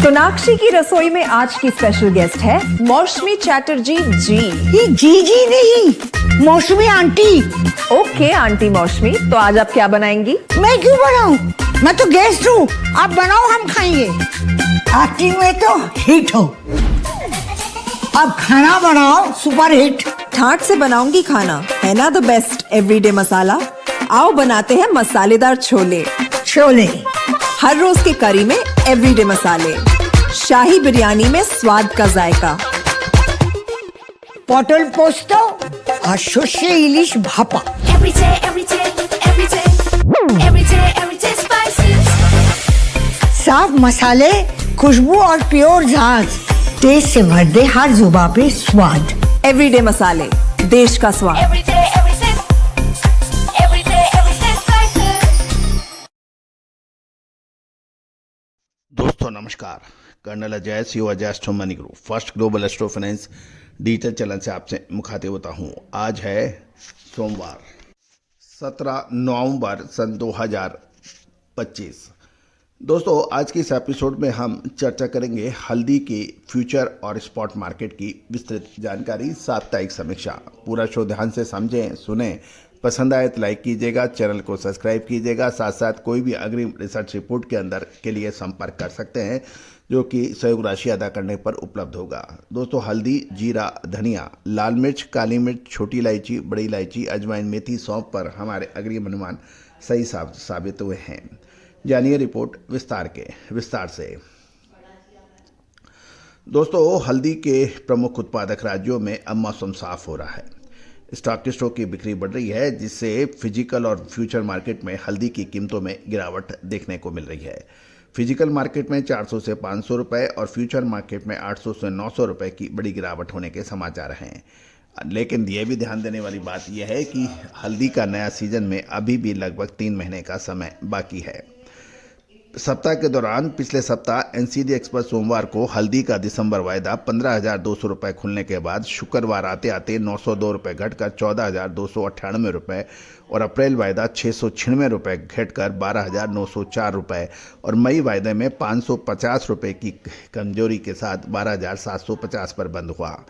सोनाक्षी की रसोई में आज की स्पेशल गेस्ट है मौसमी चैटर्जी जी। ये जी नहीं, मौसमी आंटी। ओके आंटी मौसमी, तो आज आप क्या बनाएंगी? मैं क्यों बनाऊं? मैं तो गेस्ट हूँ, आप बनाओ हम खाएंगे। एक्टिंग में तो हिट हो, अब खाना बनाओ सुपर हिट। ठाट से बनाऊंगी खाना, है ना द बेस्ट एवरीडे मसाला। आओ बनाते हैं मसालेदार छोले। छोले हर रोज के करी में एवरीडे मसाले, शाही बिरयानी में स्वाद का जायका। পটল পোস্ত আর সর্ষে ইলিশ ভাপা। साफ मसाले, खुशबू और प्योर झाग, टेस्ट से भर दे हर जुबान पे स्वाद। एवरीडे मसाले, देश का स्वाद। दोस्तों नमस्कार, colonel Ajay CO Ajay astro money group first global astro finance digital channel से आपसे मुखातिब होता हूँ। आज है सोमवार 17 नवंबर सन 2025। दोस्तों आज के इस एपिसोड में हम चर्चा करेंगे हल्दी की फ्यूचर और स्पॉट मार्केट की विस्तृत जानकारी, साप्ताहिक समीक्षा। पूरा शो ध्यान से समझें, सुने, पसंद आए तो लाइक कीजिएगा, चैनल को सब्सक्राइब कीजिएगा। साथ साथ कोई भी अग्रिम रिसर्च रिपोर्ट के अंदर के लिए संपर्क कर सकते हैं, जो कि सहयोग राशि अदा करने पर उपलब्ध होगा। दोस्तों हल्दी, जीरा, धनिया, लाल मिर्च, काली मिर्च, छोटी इलायची, बड़ी इलायची, अजवाइन, मेथी, सौंफ पर हमारे अग्रिम अनुमान सही साबित हुए हैं। जानिए रिपोर्ट विस्तार से। दोस्तों हल्दी के प्रमुख उत्पादक राज्यों में अब मौसम साफ हो रहा है। स्टॉकिस्टों की बिक्री बढ़ रही है, जिससे फिजिकल और फ्यूचर मार्केट में हल्दी की कीमतों में गिरावट देखने को मिल रही है। फिजिकल मार्केट में 400 से 500 रुपये और फ्यूचर मार्केट में 800 से 900 रुपये की बड़ी गिरावट होने के समाचार हैं। लेकिन ये भी ध्यान देने वाली बात यह है कि हल्दी का नया सीजन में अभी भी लगभग 3 महीने का समय बाकी है। सप्ताह के दौरान पिछले सप्ताह एनसीडी एक्सप्रेस सोमवार को हल्दी का दिसंबर वायदा 15,200 रुपये खुलने के बाद शुक्रवार आते आते 902 रुपये घटकर 14,298 रुपये और अप्रैल वायदा 696 रुपये घटकर 12,904 रुपये और मई वायदे में 550 रुपये की कमजोरी के साथ 12,750 पर बंद हुआ।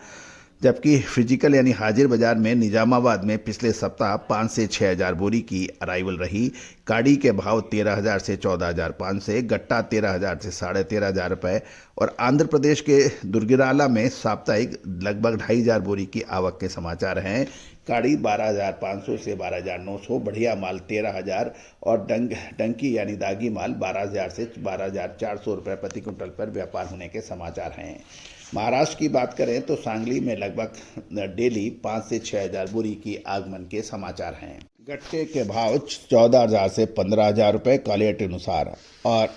जबकि फिजिकल यानी हाजिर बाजार में निजामाबाद में पिछले सप्ताह 5 से 6,000 बोरी की अराइवल रही। काड़ी के भाव 13,000 से 14,500 से, गट्टा 13,000 से 13,500 रुपये और आंध्र प्रदेश के दुर्गिराला में साप्ताहिक लगभग 2,500 बोरी की आवक के समाचार हैं। काड़ी 12,500 से 12,900, बढ़िया माल 13,000 और डंकी यानी दागी माल 12,000 से 12,400 रुपये प्रति क्विंटल पर व्यापार होने के समाचार हैं। महाराष्ट्र की बात करें तो सांगली में लगभग डेली 5 से 6,000 बोरी की आगमन के समाचार हैं। गट्टे के भाव 14,000 से 15,000 रुपये क्वालिटी के अनुसार और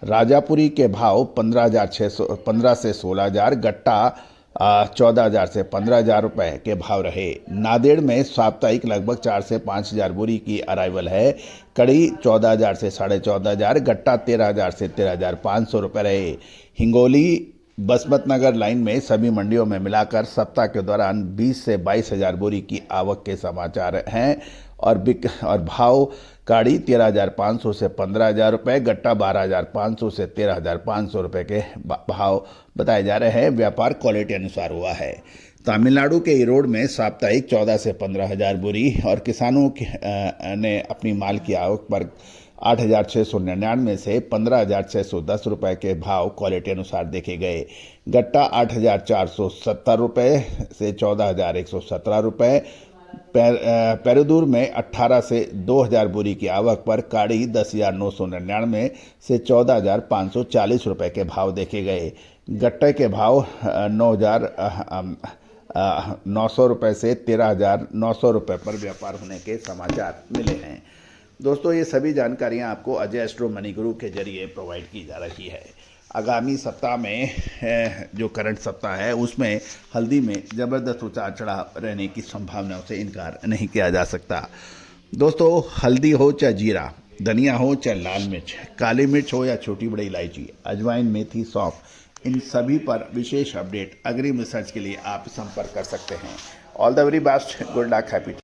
राजापुरी के भाव 15 से 16,000, गट्टा 14,000 से 15,000 रुपये के भाव रहे। नांदेड़ में साप्ताहिक लगभग 4 से 5,000 बोरी की अराइवल है। कड़ी 14,000 से 14,500, गट्टा 13,000 से 13,500 रुपये रहे। हिंगोली बसमत नगर लाइन में सभी मंडियों में मिलाकर सप्ताह के दौरान 20 से 22,000 बोरी की आवक के समाचार हैं और भाव काड़ी 13,500 से 15,000 रुपये, गट्टा 12,500 से 13,500 रुपये के भाव बताए जा रहे हैं। व्यापार क्वालिटी अनुसार हुआ है। तमिलनाडु के ईरोड में साप्ताहिक 14 से 15,000 बोरी और किसानों ने अपनी माल की आवक पर 8,699 से 15,610 रुपये के भाव क्वालिटी अनुसार देखे गए। गट्टा 8,470 रुपये से 14,117 रुपये। पेरुदूर में 18 से 2,000 बोरी की आवक पर काड़ी 10,999 से 14,540 रुपये के भाव देखे गए। गट्टे के भाव 9,900 रुपये से 13,900 रुपये पर व्यापार होने के समाचार मिले हैं। दोस्तों ये सभी जानकारियां आपको अजय एस्ट्रो मनी ग्रुप के जरिए प्रोवाइड की जा रही है। आगामी सप्ताह में जो करंट सप्ताह है उसमें हल्दी में ज़बरदस्त उतार चढ़ाव रहने की संभावनाओं से इनकार नहीं किया जा सकता। दोस्तों हल्दी हो चाहे जीरा, धनिया हो चाहे लाल मिर्च, काली मिर्च हो या छोटी बड़ी इलायची, अजवाइन, मेथी, सौंफ, इन सभी पर विशेष अपडेट अग्रिम रिसर्च के लिए आप संपर्क कर सकते हैं। All the very best, good luck, happy.